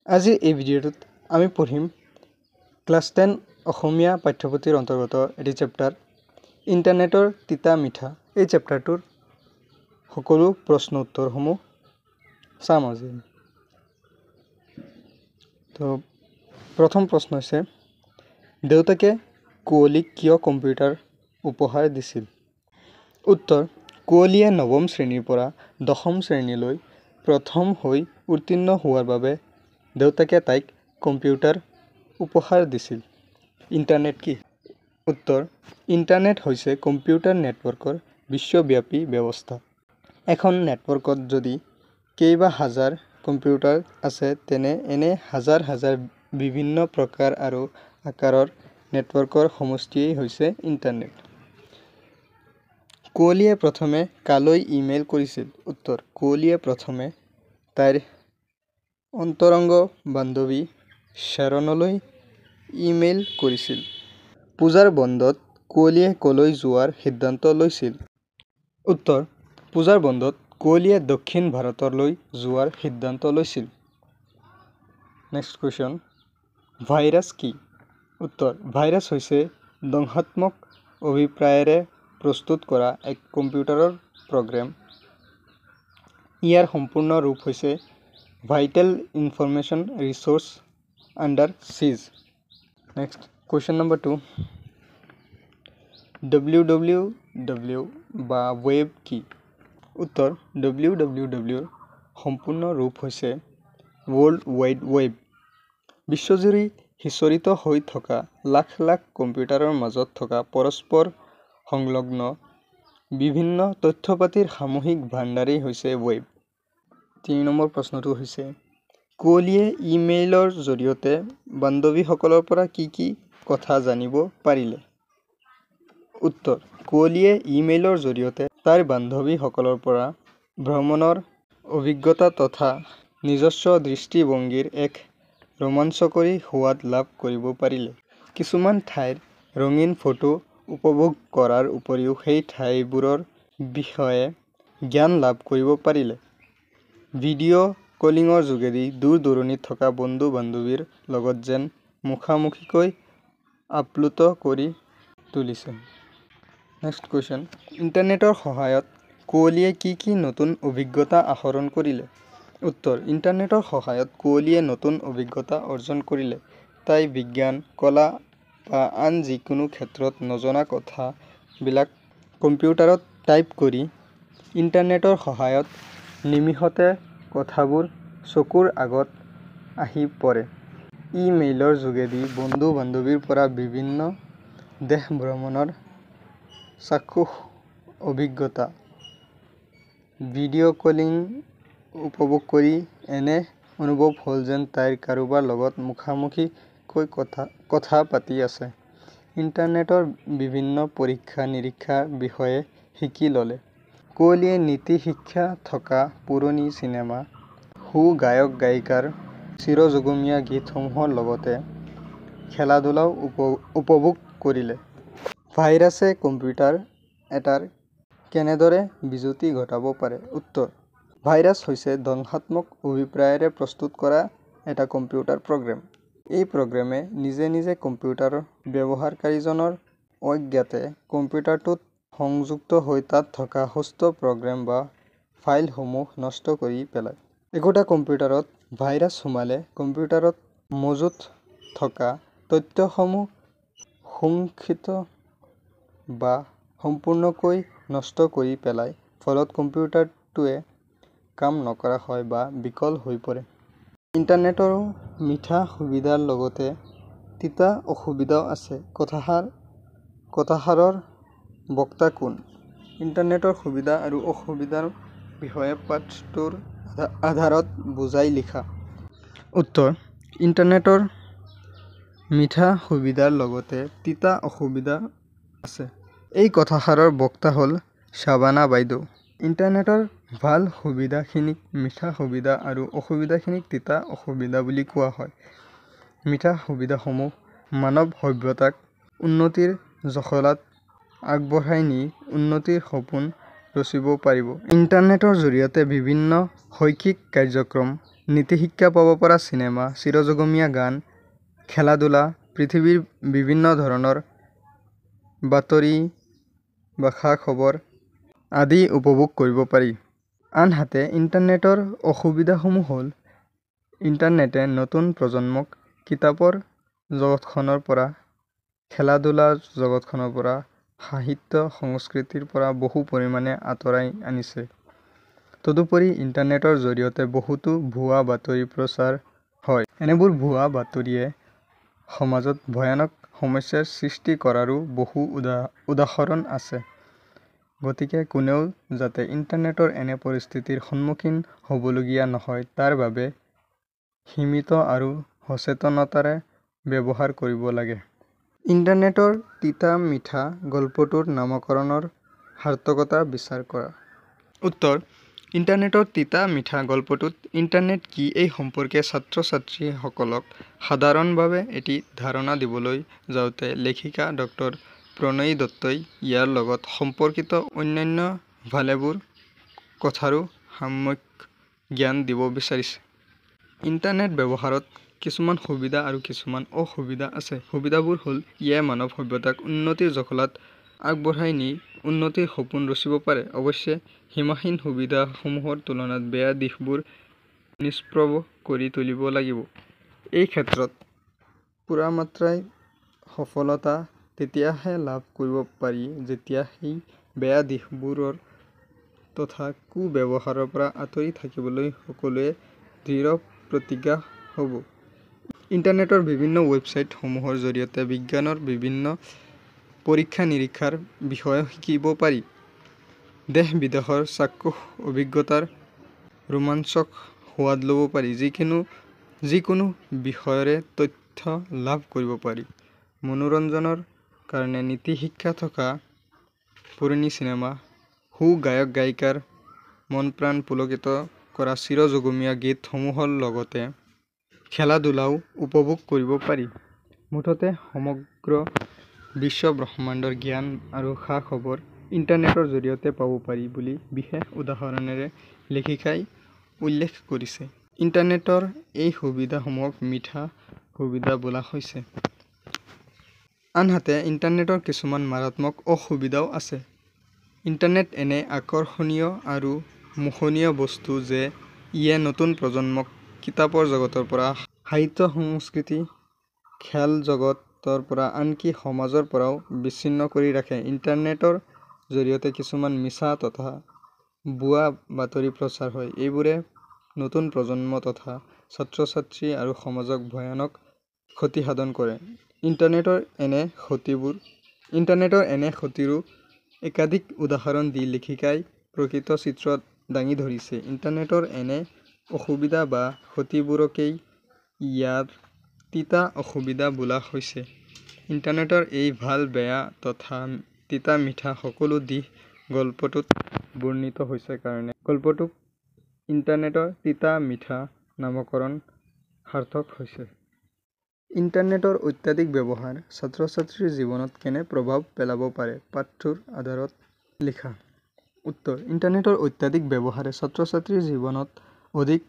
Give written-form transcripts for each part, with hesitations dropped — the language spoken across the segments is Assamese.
আজিৰ এই ভিডিঅ'টোত আমি পঢ়িম ক্লাছ 10 অসমীয়া পাঠ্যপুথিৰ অন্তৰ্গত এটি চেপ্টাৰ ইণ্টাৰনেটৰ তিতা মিঠা। এই চেপ্টাৰটোৰ সকলো প্ৰশ্ন উত্তৰসমূহ চাম আজি। তো প্ৰথম প্ৰশ্ন হৈছে দেউতাকে কুঁৱলীক কিয় কম্পিউটাৰ উপহাৰ দিছিল? উত্তৰ, কুঁৱলীয়ে নৱম শ্ৰেণীৰ পৰা দশম শ্ৰেণীলৈ প্ৰথম হৈ উত্তীৰ্ণ হোৱাৰ বাবে দেউতাকে তাইক কম্পিউটাৰ উপহাৰ দিছিল। ইণ্টাৰনেট কি? উত্তৰ, ইণ্টাৰনেট হৈছে কম্পিউটাৰ নেটৱৰ্কৰ বিশ্বব্যাপী ব্যৱস্থা। এখন নেটৱৰ্কত যদি কেইবা হাজাৰ কম্পিউটাৰ আছে তেনে এনে হাজাৰ হাজাৰ বিভিন্ন প্ৰকাৰ আৰু আকাৰৰ নেটৱৰ্কৰ সমষ্টিয়েই হৈছে ইণ্টাৰনেট। কুঁৱলীয়ে প্ৰথমে কালৈ ইমেইল কৰিছিল? উত্তৰ, কুঁৱলীয়ে প্ৰথমে তাইৰ অন্তৰংগ বান্ধৱী শ্বেৰণলৈ ইমেইল কৰিছিল। পূজাৰ বন্ধত কুঁৱলীয়ে কলৈ যোৱাৰ সিদ্ধান্ত লৈছিল? উত্তৰ, পূজাৰ বন্ধত কুঁৱলীয়ে দক্ষিণ ভাৰতলৈ যোৱাৰ সিদ্ধান্ত লৈছিল। নেক্সট কুৱেশ্যন, ভাইৰাছ কি? উত্তৰ, ভাইৰাছ হৈছে ধ্বংসাত্মক অভিপ্ৰায়েৰে প্ৰস্তুত কৰা এক কম্পিউটাৰৰ প্ৰগ্ৰেম। ইয়াৰ সম্পূৰ্ণ ৰূপ হৈছে ভাইটেল ইনফৰমেশ্যন ৰিচোৰ্চ আণ্ডাৰ চিজ। নেক্সট কুৱেশ্যন নম্বৰ 2, www বা ৱেব কি? উত্তৰ, www সম্পূৰ্ণ ৰূপ হৈছে ৱৰ্ল্ড ৱাইড ৱেব। বিশ্বজুৰি সিঁচৰিত হৈ থকা লাখ লাখ কম্পিউটাৰৰ মাজত থকা পৰস্পৰ সংলগ্ন বিভিন্ন তথ্যপাতিৰ সামূহিক ভাণ্ডাৰেই হৈছে ৱেব। 3 নম্বৰ প্ৰশ্নটো হৈছে কুঁৱলীয়ে ইমেইলৰ জৰিয়তে বান্ধৱীসকলৰ পৰা কি কি কথা জানিব পাৰিলে? উত্তৰ, কুঁৱলীয়ে ইমেইলৰ জৰিয়তে তাইৰ বান্ধৱীসকলৰ পৰা ভ্ৰমণৰ অভিজ্ঞতা তথা নিজস্ব দৃষ্টিভংগীৰ এক ৰোমাঞ্চকৰী সোৱাদ লাভ কৰিব পাৰিলে। কিছুমান ঠাইৰ ৰঙীন ফটো উপভোগ কৰাৰ উপৰিও সেই ঠাইবোৰৰ বিষয়ে জ্ঞান লাভ কৰিব পাৰিলে। ভিডিঅ' কলিঙৰ যোগেদি দূৰ দূৰণিত থকা বন্ধু বান্ধৱীৰ লগত যেন মুখামুখিকৈ আপ্লুত কৰি তুলিছে। নেক্সট কুৱেশ্যন, ইণ্টাৰনেটৰ সহায়ত কুঁৱলীয়ে কি কি নতুন অভিজ্ঞতা আহৰণ কৰিলে? উত্তৰ, ইণ্টাৰনেটৰ সহায়ত কুঁৱলীয়ে নতুন অভিজ্ঞতা অৰ্জন কৰিলে। তাই বিজ্ঞান, কলা বা আন যিকোনো ক্ষেত্ৰত নজনা কথাবিলাক কম্পিউটাৰত টাইপ কৰি ইণ্টাৰনেটৰ সহায়ত নিমিষতে কথাবোৰ চকুৰ আগত আহি পৰে। ইমেইলৰ যোগেদি বন্ধু বান্ধৱীৰ পৰা বিভিন্ন দেশ ভ্ৰমণৰ চাক্ষুষ অভিজ্ঞতা, ভিডিঅ' কলিং উপভোগ কৰি এনে অনুভৱ হ'ল যেন তাই কাৰোবাৰ লগত মুখামুখিকৈ কথা পাতি আছে। ইণ্টাৰনেটৰ বিভিন্ন পৰীক্ষা নিৰীক্ষাৰ বিষয়ে শিকি ল'লে। কুঁৱলীয়ে নীতি শিক্ষা থকা পুৰণি চিনেমা, সু গায়ক গায়িকাৰ চিৰযুগমীয়া গীতসমূহৰ লগতে খেলা ধূলাও উপভোগ কৰিলে। ভাইৰাছে কম্পিউটাৰ এটাৰ কেনেদৰে বিজুতি ঘটাব পাৰে? উত্তৰ, ভাইৰাছ হৈছে ধ্বংসাত্মক অভিপ্ৰায়েৰে প্ৰস্তুত কৰা এটা কম্পিউটাৰ প্ৰগ্ৰেম। এই প্ৰগ্ৰেমে নিজে নিজে কম্পিউটাৰৰ ব্যৱহাৰকাৰীজনৰ অজ্ঞাতে কম্পিউটাৰটোত সংযুক্ত হৈ তাত থকা হোষ্ট প্ৰগ্ৰেম বা ফাইলসমূহ নষ্ট কৰি পেলায়। একোটা কম্পিউটাৰত ভাইৰাছ সোমালে কম্পিউটাৰত মজুত থকা তথ্যসমূহ সংশোধিত বা সম্পূৰ্ণকৈ নষ্ট কৰি পেলায়। ফলত কম্পিউটাৰটোৱে কাম নকৰা হয় বা বিকল হৈ পৰে। ইণ্টাৰনেটৰো মিঠা সুবিধাৰ লগতে তিতা অসুবিধাও আছে। কথাষাৰৰ বক্তা কোন? ইণ্টাৰনেটৰ সুবিধা আৰু অসুবিধাৰ বিষয়ে পাঠটোৰ আধাৰত বুজাই লিখা। উত্তৰ, ইণ্টাৰনেটৰ মিঠা সুবিধাৰ লগতে তিতা অসুবিধা আছে। এই কথাষাৰৰ বক্তা হ'ল শাবানা বাইদেউ। ইণ্টাৰনেটৰ ভাল সুবিধাখিনিক মিঠা সুবিধা আৰু অসুবিধাখিনিক তিতা অসুবিধা বুলি কোৱা হয়। মিঠা সুবিধাসমূহ মানৱ সভ্যতাক উন্নতিৰ জখলাত আগবঢ়াই নি উন্নতিৰ সপোন ৰচিব পাৰিব। ইণ্টাৰনেটৰ জৰিয়তে বিভিন্ন শৈক্ষিক কাৰ্যক্ৰম, নীতিশিক্ষা পাব পৰা চিনেমা, চিৰযুগমীয়া গান, খেলা-ধূলা, পৃথিৱীৰ বিভিন্ন ধৰণৰ বাতৰি বা খা-খবৰ আদি উপভোগ কৰিব পাৰি। আনহাতে ইণ্টাৰনেটৰ অসুবিধাসমূহ হ'ল ইণ্টাৰনেটে নতুন প্ৰজন্মক কিতাপৰ জগতখনৰ পৰা, খেলা-ধূলাৰ জগতখনৰ পৰা, সাহিত্য সংস্কৃতিৰ পৰা বহু পৰিমাণে আঁতৰাই আনিছে। তদুপৰি ইণ্টাৰনেটৰ জৰিয়তে বহুতো ভুৱা বাতৰি প্ৰচাৰ হয়। এনেবোৰ ভুৱা বাতৰিয়ে সমাজত ভয়ানক সমস্যাৰ সৃষ্টি কৰাৰো বহু উদাহৰণ আছে। গতিকে কোনেও যাতে ইণ্টাৰনেটৰ এনে পৰিস্থিতিৰ সন্মুখীন হ'বলগীয়া নহয় তাৰ বাবে সীমিত আৰু সচেতনতাৰে ব্যৱহাৰ কৰিব লাগে। ইণ্টাৰনেটৰ তিতা-মিঠা গল্পটোৰ নামকৰণৰ সাৰ্থকতা বিচাৰ কৰা। উত্তৰ: ইণ্টাৰনেটৰ তিতা-মিঠা গল্পটোত ইণ্টাৰনেট কি এই সম্পৰ্কে ছাত্ৰ-ছাত্ৰীসকলক সাধাৰণভাৱে এটি ধাৰণা দিবলৈ যাওঁতে লেখিকা ড. প্ৰণয়ী দত্তই ইয়াৰ লগত সম্পৰ্কিত অন্যান্য ভালেবোৰ কথাৰো সম্যক জ্ঞান দিব বিচাৰিছে। ইণ্টাৰনেট ব্যৱহাৰত কিছুমান সুবিধা আৰু কিছুমান অসুবিধা আছে। সুবিধাবোৰ হ'ল ইয়ে মানৱ সভ্যতাক উন্নতিৰ জখলাত আগবঢ়াই নি উন্নতিৰ সপোন ৰচিব পাৰে। অৱশ্যে সীমাহীন সুবিধাসমূহৰ তুলনাত বেয়া দিশবোৰ নিষ্প্ৰভ কৰি তুলিব লাগিব। এই ক্ষেত্ৰত পূৰামাত্ৰাই সফলতা তেতিয়াহে লাভ কৰিব পাৰি যেতিয়া সেই বেয়া দিশবোৰৰ তথা কুব্যৱহাৰৰ পৰা আঁতৰি থাকিবলৈ সকলোৱে দৃঢ় প্ৰতিজ্ঞ হ'ব। ইণ্টাৰনেটৰ বিভিন্ন ৱেবছাইটসমূহৰ জৰিয়তে বিজ্ঞানৰ বিভিন্ন পৰীক্ষা-নিৰীক্ষাৰ বিষয়ে শিকিব পাৰি। দেশ-বিদেশৰ চাক্ষুষ অভিজ্ঞতাৰ ৰোমাঞ্চক সোৱাদ ল'ব পাৰি। যিকোনো বিষয়ৰে তথ্য লাভ কৰিব পাৰি। মনোৰঞ্জনৰ কাৰণে নীতি-শিক্ষা থকা পুৰণি চিনেমা, সু-গায়ক-গায়িকাৰ মন-প্ৰাণ পুলকিত কৰা চিৰযুগমীয়া গীতসমূহৰ লগতে খেলা-ধূলাও উপভোগ কৰিব পাৰি। মুঠতে সমগ্ৰ বিশ্ব-ব্ৰহ্মাণ্ডৰ জ্ঞান আৰু খা-খবৰ ইণ্টাৰনেটৰ জৰিয়তে পাব পাৰি বুলি বিশেষ উদাহৰণেৰে লেখিকাই উল্লেখ কৰিছে। ইণ্টাৰনেটৰ এই সুবিধাসমূহক মিঠা সুবিধা বোলা হৈছে। আনহাতে ইণ্টাৰনেটৰ কিছুমান মাৰাত্মক অসুবিধাও আছে। ইণ্টাৰনেট এনে আকৰ্ষণীয় আৰু মোহনীয় বস্তু যে ইয়ে নতুন প্ৰজন্মক কিতাপৰ জগতৰ পৰা, সাহিত্য-সংস্কৃতি, খেল-জগতৰ পৰা আনকি সমাজৰ পৰাও বিচ্ছিন্ন কৰি ৰাখে। ইণ্টাৰনেটৰ জৰিয়তে কিছুমান মিছা তথা ভুৱা বাতৰি প্ৰচাৰ হয়। এইবোৰে নতুন প্ৰজন্ম তথা ছাত্ৰ-ছাত্ৰী আৰু সমাজক ভয়ানক ক্ষতিসাধন কৰে। ইণ্টাৰনেটৰ এনে ক্ষতিৰো একাধিক উদাহৰণ দি লেখিকাই প্ৰকৃত চিত্ৰ দাঙি ধৰিছে। ইণ্টাৰনেটৰ এনে অসুবিধা বা ক্ষতিবোৰকেই ইয়াৰ তিতা অসুবিধা বোলা হৈছে। ইণ্টাৰনেটৰ এই ভাল-বেয়া তথা তিতা-মিঠা সকলো দিশ গল্পটোত বৰ্ণিত হৈছে কাৰণে গল্পটোক ইণ্টাৰনেটৰ তিতা-মিঠা নামকৰণ সাৰ্থক হৈছে। ইণ্টাৰনেটৰ অত্যাধিক ব্যৱহাৰ ছাত্ৰ-ছাত্ৰীৰ জীৱনত কেনে প্ৰভাৱ পেলাব পাৰে? পাঠটোৰ আধাৰত লিখা। উত্তৰ: ইণ্টাৰনেটৰ অত্যাধিক ব্যৱহাৰে ছাত্ৰ-ছাত্ৰীৰ জীৱনত অধিক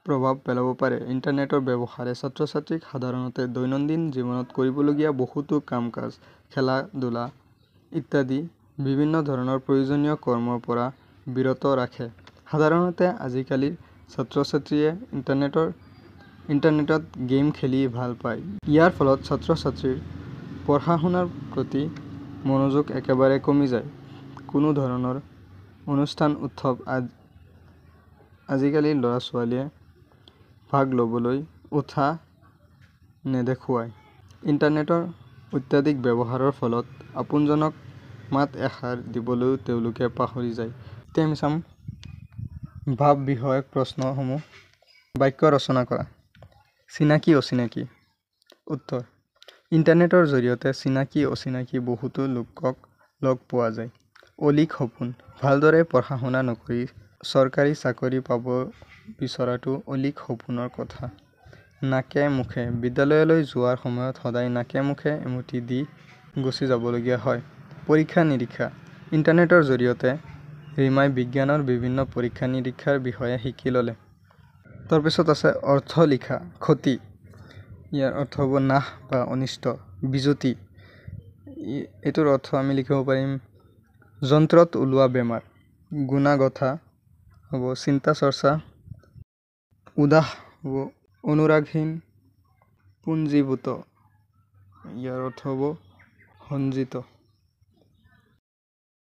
প্ৰভাৱ পেলাব পাৰে। ইণ্টাৰনেটৰ ব্যৱহাৰে ছাত্ৰ-ছাত্ৰীক সাধাৰণতে দৈনন্দিন জীৱনত কৰিবলগীয়া বহুতো কাম-কাজ, খেলা-ধূলা ইত্যাদি বিভিন্ন ধৰণৰ প্ৰয়োজনীয় কৰ্মৰ পৰা বিৰত ৰাখে। সাধাৰণতে আজিকালিৰ ছাত্ৰ-ছাত্ৰীয়ে ইণ্টাৰনেটত গেম খেলি ভাল পায়। ইয়াৰ ফলত ছাত্ৰ-ছাত্ৰীৰ পঢ়া-শুনাৰ প্ৰতি মনোযোগ একেবাৰে কমি যায়। কোনো ধৰণৰ অনুষ্ঠান-উৎসৱ আজিকালি ল'ৰা-ছোৱালীয়ে ভাগ ল'বলৈ উৎসাহ নেদেখুৱায়। ইণ্টাৰনেটৰ অত্যাধিক ব্যৱহাৰৰ ফলত আপোনজনক মাত এষাৰ দিবলৈও তেওঁলোকে পাহৰি যায়। ভাৱ বিষয়ক প্ৰশ্নসমূহ বাক্য ৰচনা কৰা। চিনাকি-অচিনাকি। উত্তৰ: ইণ্টাৰনেটৰ জৰিয়তে চিনাকি-অচিনাকি বহুতো লোকক লগ পোৱা যায়। অলীক সপোন: ভালদৰে পঢ়া-শুনা নকৰি চৰকাৰী চাকৰি পাব বিচৰাটো অলীক সপোনৰ কথা। নাকে-মুখে: বিদ্যালয়লৈ যোৱাৰ সময়ত সদায় নাকে-মুখে এমুঠি দি গুচি যাবলগীয়া হয়। পৰীক্ষা-নিৰীক্ষা: ইণ্টাৰনেটৰ জৰিয়তে ৰীমাই বিজ্ঞানৰ বিভিন্ন পৰীক্ষা নিৰীক্ষাৰ বিষয়ে শিকি ল'লে। তাৰপিছত আছে অৰ্থ লিখা। ক্ষতি, ইয়াৰ অৰ্থ হ'ব নাশ বা অনিষ্ট। বিজুতি, এইটোৰ অৰ্থ আমি লিখিব পাৰিম যন্ত্ৰত ওলোৱা বেমাৰ। গুণাগথা হ'ব চিন্তা চৰ্চা। উদাস হ'ব অনুৰাগহীন। পুঞ্জীভূত, ইয়াৰ অৰ্থ হ'ব সঞ্চিত।